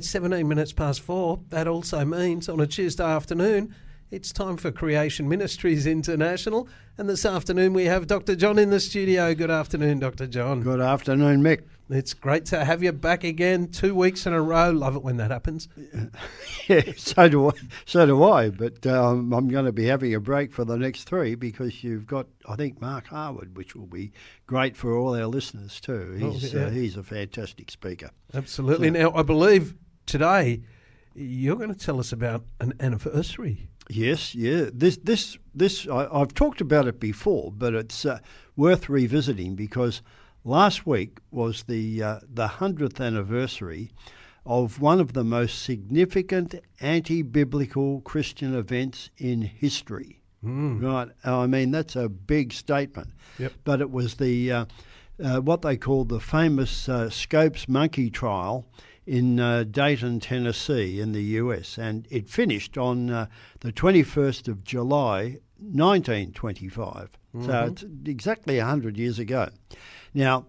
17 minutes past 4. That also means on a Tuesday afternoon, it's time for Creation Ministries International. And this afternoon we have Dr. John in the studio. Good afternoon, Dr. John. Good afternoon, Mick. It's great to have you back again 2 weeks in a row. Love it when that happens. Yeah, so do I. But I'm going to be having a break for the next 3 because you've got, I think, Mark Harwood, which will be great for all our listeners too. He's a fantastic speaker. Absolutely. So, now, I believe today you're going to tell us about an anniversary. Yes, yeah. This I've talked about it before, but it's worth revisiting because last week was the 100th anniversary of one of the most significant anti-biblical Christian events in history. Right? I mean, that's a big statement. Yep. But it was the what they call the famous Scopes monkey trial in Dayton, Tennessee, in the US, and it finished on the 21st of July, 1925. So it's exactly 100 years ago. Now,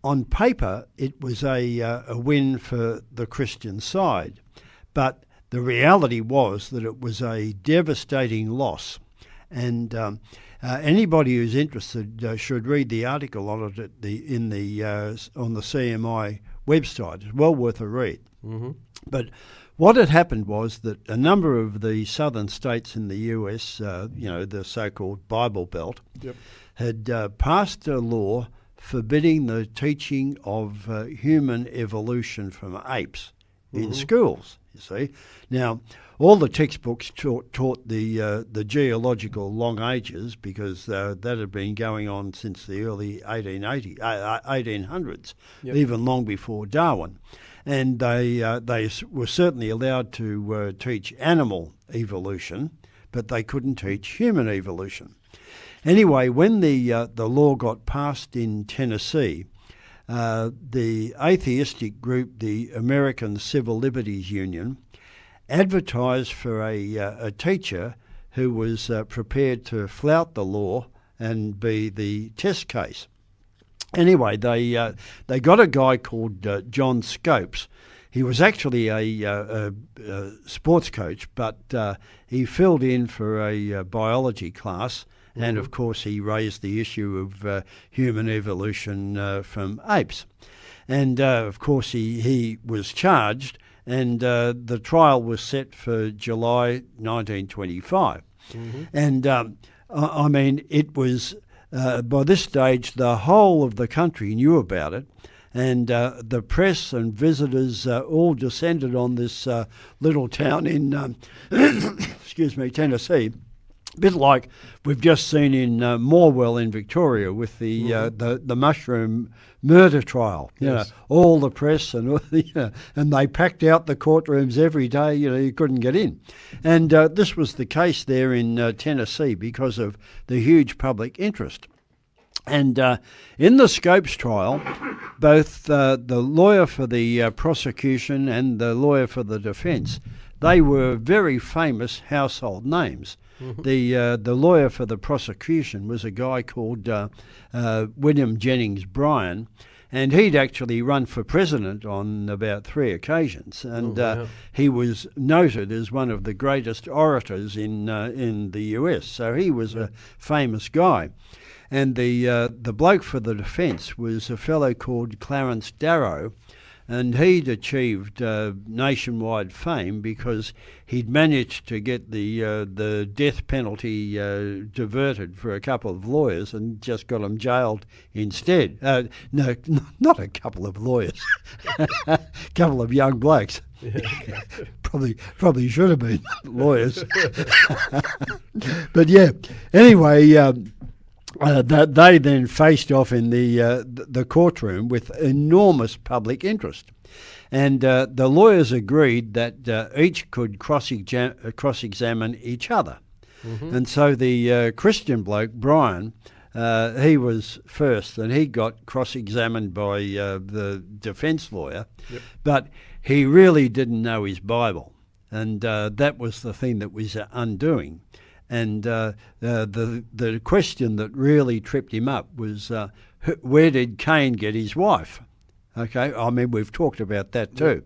on paper, it was a win for the Christian side, but the reality was that it was a devastating loss. And anybody who's interested should read the article on it on the CMI website. It's well worth a read. But what had happened was that a number of the southern states in the US, the so-called Bible Belt, had passed a law forbidding the teaching of human evolution from apes in schools, you see. Now, all the textbooks taught the geological long ages because that had been going on since the early 1800s, even long before Darwin. And they were certainly allowed to teach animal evolution, but they couldn't teach human evolution. Anyway, when the law got passed in Tennessee, the atheistic group, the American Civil Liberties Union, advertised for a teacher who was prepared to flout the law and be the test case. Anyway, they got a guy called John Scopes. He was actually a sports coach, but he filled in for a biology class. And, of course, he raised the issue of human evolution from apes. And, of course, he was charged, and the trial was set for July 1925. And, I mean, it was, by this stage, the whole of the country knew about it. And the press and visitors all descended on this little town in, Tennessee. A bit like we've just seen in Morwell in Victoria with the mushroom murder trial. You know, all the press and they packed out the courtrooms every day. You couldn't get in, and this was the case there in Tennessee because of the huge public interest. And in the Scopes trial, both the lawyer for the prosecution and the lawyer for the defence, they were very famous household names. The lawyer for the prosecution was a guy called William Jennings Bryan, and he'd actually run for president on about 3 occasions, and he was noted as one of the greatest orators in the US. So he was a famous guy. And the bloke for the defence was a fellow called Clarence Darrow, and he'd achieved nationwide fame because he'd managed to get the death penalty diverted for a couple of lawyers and just got them jailed instead. No, not a couple of lawyers, a couple of young blokes. Probably should have been lawyers. But yeah, anyway. They then faced off in the courtroom with enormous public interest. And the lawyers agreed that each could cross-examine each other. And so the Christian bloke, Brian, he was first, and he got cross-examined by the defence lawyer, but he really didn't know his Bible. And that was the thing that was undoing. And the question that really tripped him up was, where did Cain get his wife? Okay, I mean we've talked about that too,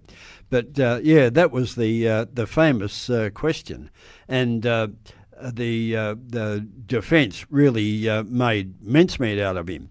but that was the famous question, and the defence really made mincemeat out of him,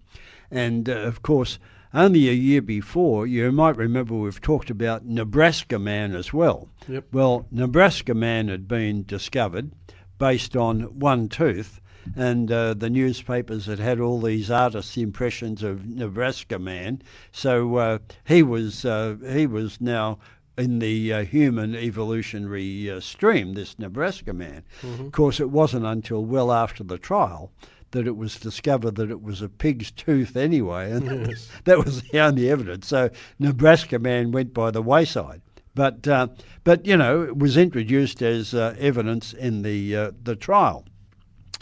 and of course. Only a year before, you might remember we've talked about Nebraska Man as well. Yep. Well, Nebraska Man had been discovered based on one tooth, and the newspapers had all these artists' impressions of Nebraska Man. So he was now in the human evolutionary stream, this Nebraska Man. Mm-hmm. Of course, it wasn't until well after the trial that it was discovered that it was a pig's tooth anyway, and Yes. that was the only evidence. So Nebraska Man went by the wayside, but it was introduced as evidence in the trial.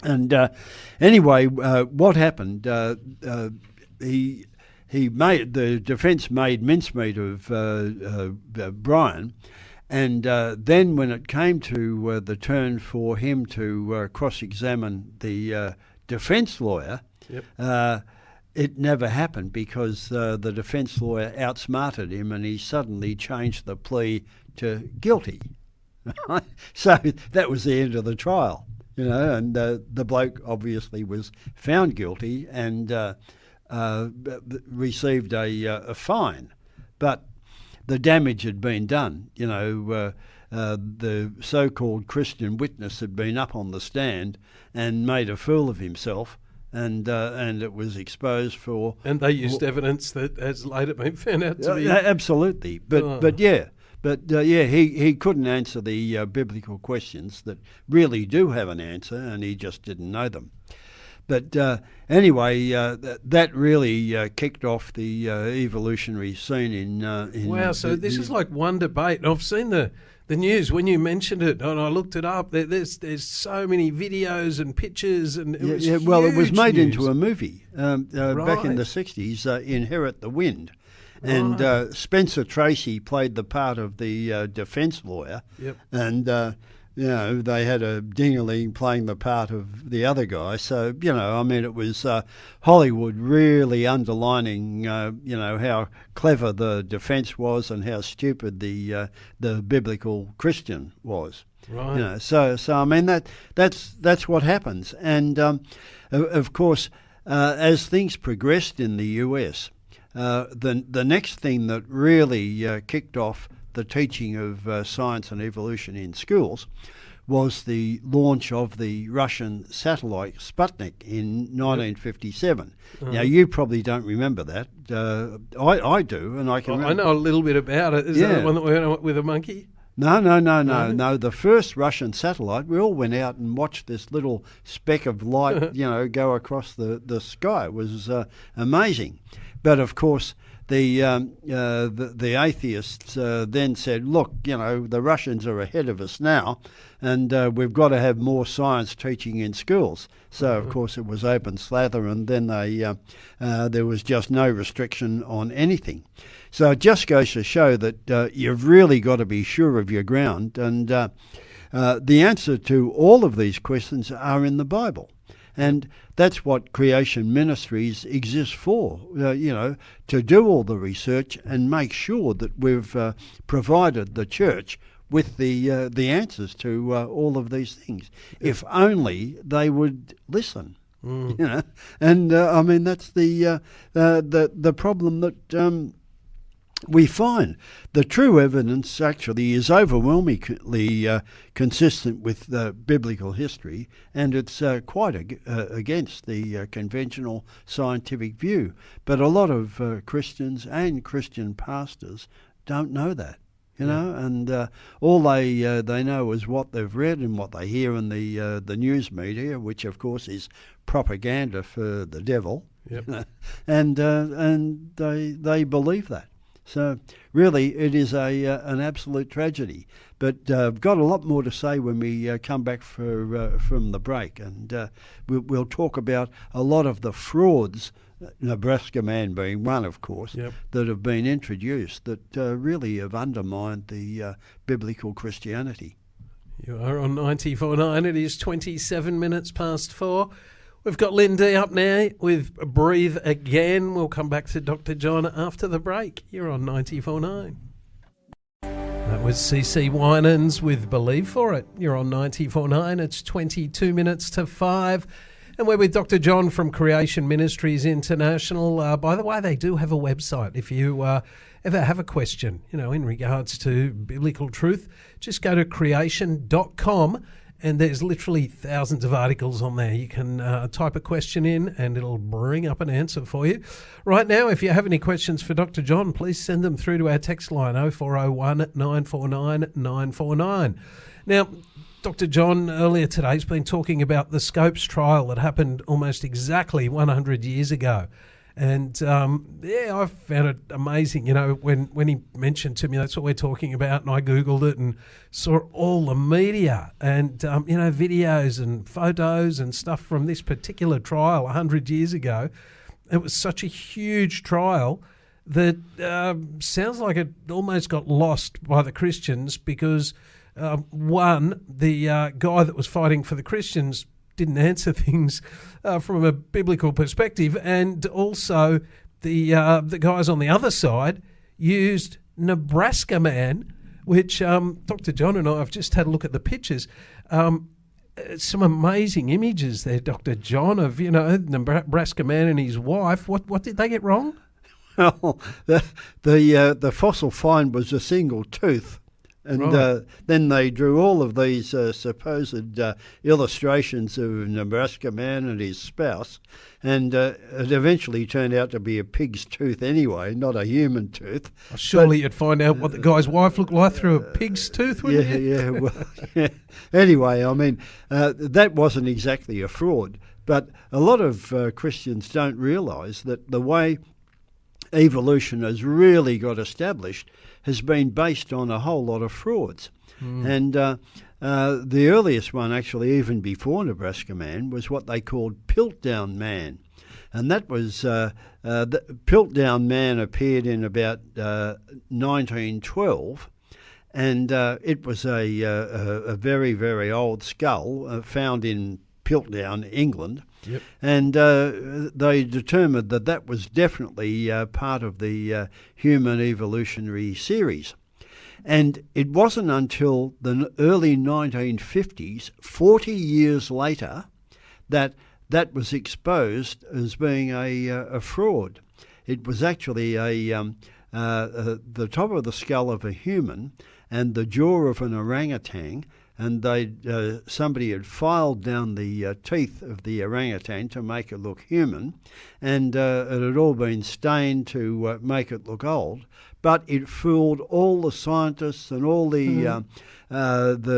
And anyway, what happened? The defence made mincemeat of Brian. And then when it came to the turn for him to cross-examine the defence lawyer, Yep. It never happened because the defence lawyer outsmarted him and he suddenly changed the plea to guilty. So that was the end of the trial, and the bloke obviously was found guilty and received a fine. But the damage had been done, the so-called Christian witness had been up on the stand and made a fool of himself, and it was exposed for. And they used evidence that has later been found out to be Absolutely, but he couldn't answer the biblical questions that really do have an answer, and he just didn't know them. But anyway, that really kicked off the evolutionary scene in. Wow, so this is like one debate. I've seen the news when you mentioned it, and I looked it up. There's so many videos and pictures, and it was huge it was made news. into a movie back in the 60s, Inherit the Wind. And Spencer Tracy played the part of the defence lawyer. Yep. And they had a dingaling playing the part of the other guy. So, it was Hollywood really underlining, how clever the defence was and how stupid the biblical Christian was. Right. So I mean that's what happens. And of course, as things progressed in the US, the next thing that really kicked off the teaching of science and evolution in schools was the launch of the Russian satellite Sputnik in 1957. Uh-huh. Now, you probably don't remember that. I do, and I can remember. I know a little bit about it. Is that the one that went out with a monkey? No. The first Russian satellite, we all went out and watched this little speck of light, go across the sky. It was amazing. But, of course, the atheists then said, look, the Russians are ahead of us now, and we've got to have more science teaching in schools. So, of course, it was open slather, and then there was just no restriction on anything. So it just goes to show that you've really got to be sure of your ground, and the answer to all of these questions are in the Bible. And that's what Creation Ministries exists for, to do all the research and make sure that we've provided the church with the answers to all of these things. If only they would listen, And I mean that's the problem that. We find the true evidence actually is overwhelmingly consistent with biblical history, and it's quite against the conventional scientific view. But a lot of Christians and Christian pastors don't know that, and all they know is what they've read and what they hear in the news media, which of course is propaganda for the devil, and they believe that. So really, it is an absolute tragedy. But I've got a lot more to say when we come back from the break, and we'll talk about a lot of the frauds, Nebraska Man being one, of course, that have been introduced that really have undermined the biblical Christianity. You are on 94.9. It is 27 minutes past 4. We've got Lindy up now with Breathe Again. We'll come back to Dr. John after the break. You're on 94.9. That was CC Winans with Believe For It. You're on 94.9. It's 22 minutes to 5. And we're with Dr. John from Creation Ministries International. By the way, they do have a website. If you ever have a question, in regards to biblical truth, just go to creation.com. And there's literally thousands of articles on there. You can type a question in and it'll bring up an answer for you. Right now, if you have any questions for Dr. John, please send them through to our text line 0401 949 949. Now, Dr. John earlier today has been talking about the Scopes trial that happened almost exactly 100 years ago. And, I found it amazing, when he mentioned to me that's what we're talking about, and I Googled it and saw all the media and, videos and photos and stuff from this particular trial 100 years ago. It was such a huge trial that sounds like it almost got lost by the Christians because, one, the guy that was fighting for the Christians didn't answer things from a biblical perspective, and also the guys on the other side used Nebraska Man, which Dr. John and I have just had a look at the pictures. Some amazing images there, Dr. John, of Nebraska Man and his wife. What did they get wrong? Well, the fossil find was a single tooth. And right. Then they drew all of these supposed illustrations of Nebraska Man and his spouse, and it eventually turned out to be a pig's tooth anyway, not a human tooth. Surely you'd find out what the guy's wife looked like through a pig's tooth, wouldn't you? Yeah, well, yeah. Anyway, I mean, that wasn't exactly a fraud, but a lot of Christians don't realise that the way evolution has really got established has been based on a whole lot of frauds. And the earliest one, actually, even before Nebraska Man, was what they called Piltdown Man. And that was, Piltdown Man appeared in about 1912, and it was a very, very old skull found in Piltdown, England. Yep. And they determined that that was definitely part of the human evolutionary series. And it wasn't until the early 1950s, 40 years later, that that was exposed as being a fraud. It was actually the top of the skull of a human and the jaw of an orangutan, and somebody had filed down the teeth of the orangutan to make it look human, and it had all been stained to make it look old. But it fooled all the scientists and all the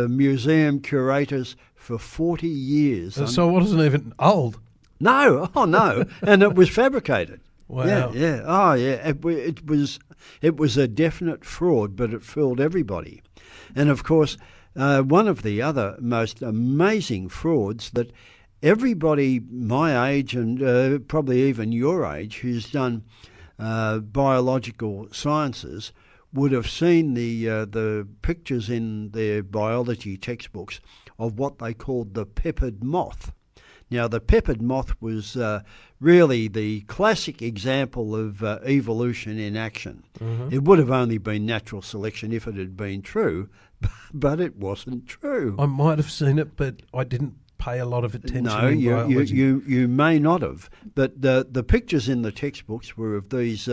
museum curators for 40 years. So it wasn't even old? No, no, and it was fabricated. Wow. Yeah. Oh, yeah. It was a definite fraud, but it fooled everybody. And of course, one of the other most amazing frauds that everybody my age and probably even your age who's done biological sciences would have seen the pictures in their biology textbooks of what they called the peppered moth. Now, the peppered moth was really the classic example of evolution in action. Mm-hmm. It would have only been natural selection if it had been true, but it wasn't true. I might have seen it, but I didn't pay a lot of attention. No, you may not have. But the pictures in the textbooks were of these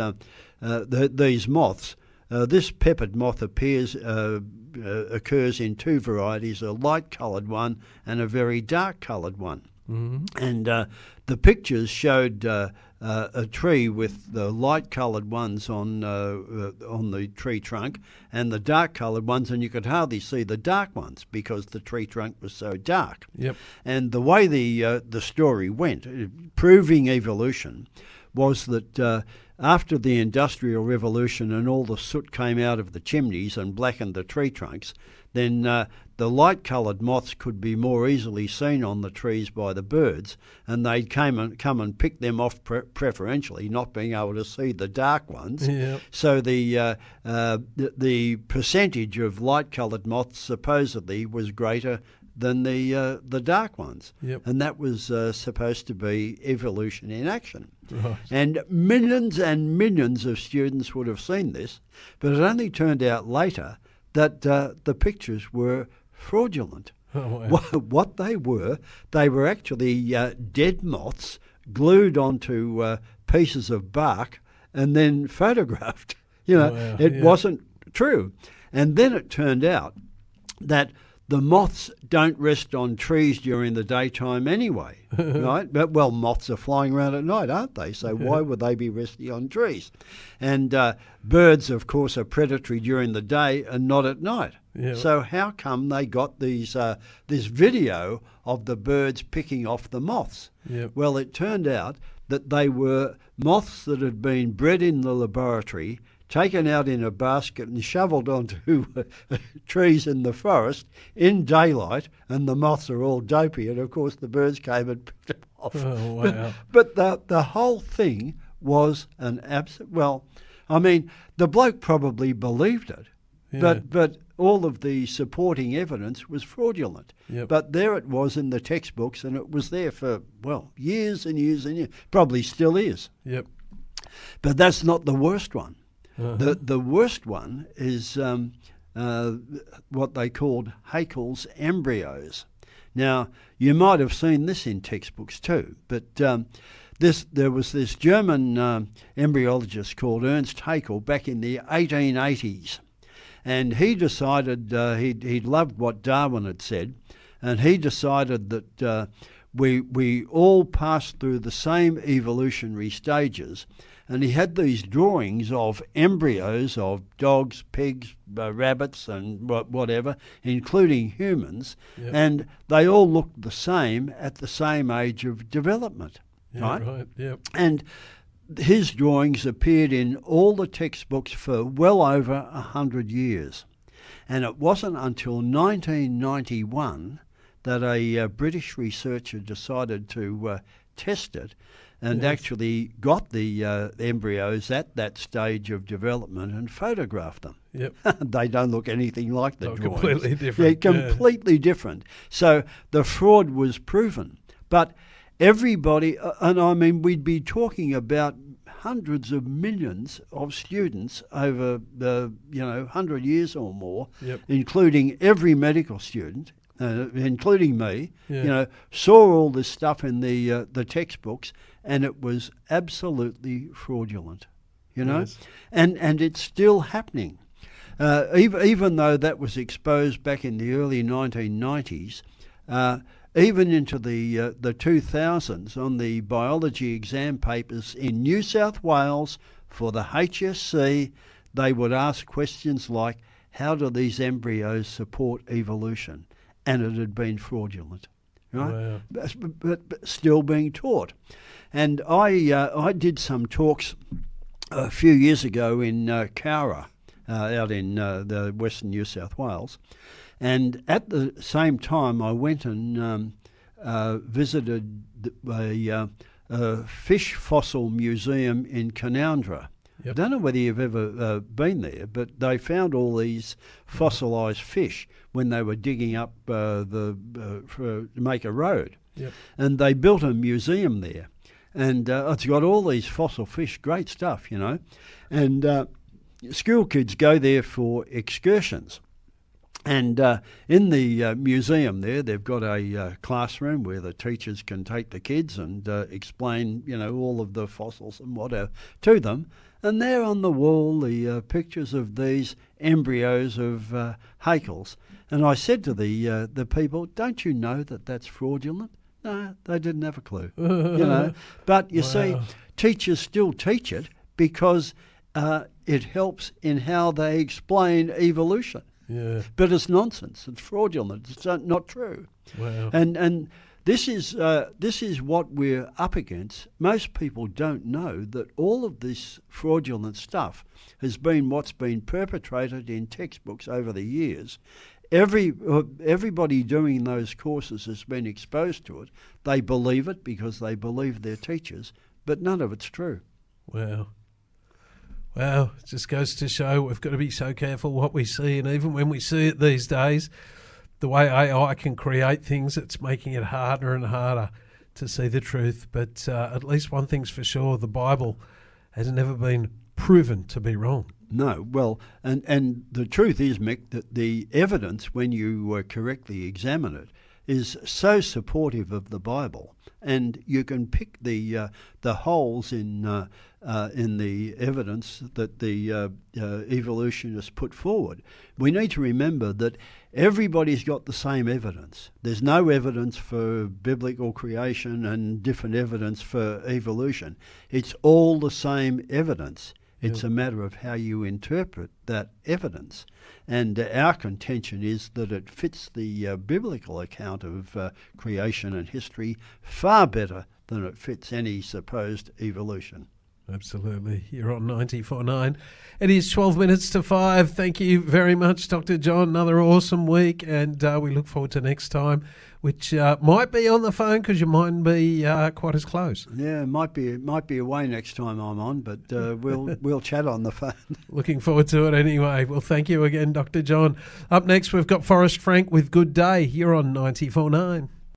moths. This peppered moth occurs in two varieties: a light-coloured one and a very dark-coloured one. Mm-hmm. And the pictures showed a tree with the light-coloured ones on the tree trunk and the dark-coloured ones, and you could hardly see the dark ones because the tree trunk was so dark. Yep. And the way the story went, proving evolution, was that after the Industrial Revolution and all the soot came out of the chimneys and blackened the tree trunks, then the light-coloured moths could be more easily seen on the trees by the birds, and they'd come and pick them off preferentially, not being able to see the dark ones. Yep. So the percentage of light-coloured moths supposedly was greater than the dark ones. Yep. And that was supposed to be evolution in action. Right. And millions of students would have seen this, but it only turned out later that the pictures were fraudulent. Oh, wow. What they were actually dead moths glued onto pieces of bark and then photographed. Wow, It wasn't true. And then it turned out that the moths don't rest on trees during the daytime anyway, right? But, well, moths are flying around at night, aren't they? So why would they be resting on trees? And birds, of course, are predatory during the day and not at night. Yeah. So how come they got this video of the birds picking off the moths? Yep. Well, it turned out that they were moths that had been bred in the laboratory, taken out in a basket and shovelled onto trees in the forest in daylight, and the moths are all dopey, and of course the birds came and picked them off. Oh, wow. But the whole thing was an absolute... Well, I mean, the bloke probably believed it, Yeah. but all of the supporting evidence was fraudulent. Yep. But there it was in the textbooks, and it was there for, well, years and years and years. Probably still is. Yep. But that's not the worst one. Uh-huh. The worst one is what they called Haeckel's embryos. Now, you might have seen this in textbooks too, but there was this German embryologist called Ernst Haeckel back in the 1880s, and he decided he loved what Darwin had said, and he decided that we all passed through the same evolutionary stages. And he had these drawings of embryos of dogs, pigs, rabbits and whatever, including humans, Yep. and they all looked the same at the same age of development, Yeah, right? Yep. And his drawings appeared in all the textbooks for well over 100 years. And it wasn't until 1991 that a British researcher decided to test it and Yes. actually got the embryos at that stage of development and photographed them. Yep. They don't look anything like the Oh, drawings. completely Yeah, different. Yeah. completely different. So the fraud was proven. But everybody, and I mean, we'd be talking about hundreds of millions of students over 100 years or more, Yep. including every medical student, including me, Yeah. saw all this stuff in the textbooks, and it was absolutely fraudulent, Yes. and it's still happening. Even though that was exposed back in the early 1990s, even into the 2000s on the biology exam papers in New South Wales for the HSC, they would ask questions like, how do these embryos support evolution? And it had been fraudulent, right? Wow. But still being taught. And I did some talks a few years ago in Cowra, out in the western New South Wales. And at the same time, I went and visited a fish fossil museum in Canowindra. Yep. I don't know whether you've ever been there, but they found all these fossilised fish when they were digging up to make a road. Yep. And they built a museum there. And it's got all these fossil fish, great stuff, And school kids go there for excursions. And in the museum there, they've got a classroom where the teachers can take the kids and explain, all of the fossils and whatever to them. And there on the wall, the pictures of these embryos of Haeckel's. And I said to the people, don't you know that that's fraudulent? No, they didn't have a clue, But you see, teachers still teach it because it helps in how they explain evolution. Yeah. But it's nonsense. It's fraudulent. It's not true. Wow. And this is what we're up against. Most people don't know that all of this fraudulent stuff has been what's been perpetrated in textbooks over the years. Everybody doing those courses has been exposed to it. They believe it because they believe their teachers, but none of it's true. Wow. Well, it just goes to show we've got to be so careful what we see, and even when we see it these days, the way AI can create things, it's making it harder and harder to see the truth. But at least one thing's for sure, the Bible has never been proven to be wrong. No, well, and the truth is, Mick, that the evidence, when you correctly examine it, is so supportive of the Bible, and you can pick the holes in the evidence that the evolutionists put forward. We need to remember that everybody's got the same evidence. There's no evidence for biblical creation and different evidence for evolution. It's all the same evidence. It's a matter of how you interpret that evidence. And our contention is that it fits the biblical account of creation and history far better than it fits any supposed evolution. Absolutely. You're on 94.9. It is 12 minutes to 5. Thank you very much, Dr. John. Another awesome week, and we look forward to next time, which might be on the phone because you mightn't be quite as close. Yeah, might be away next time I'm on, but we'll chat on the phone. Looking forward to it anyway. Well, thank you again, Dr. John. Up next, we've got Forrest Frank with Good Day. You're on 94.9.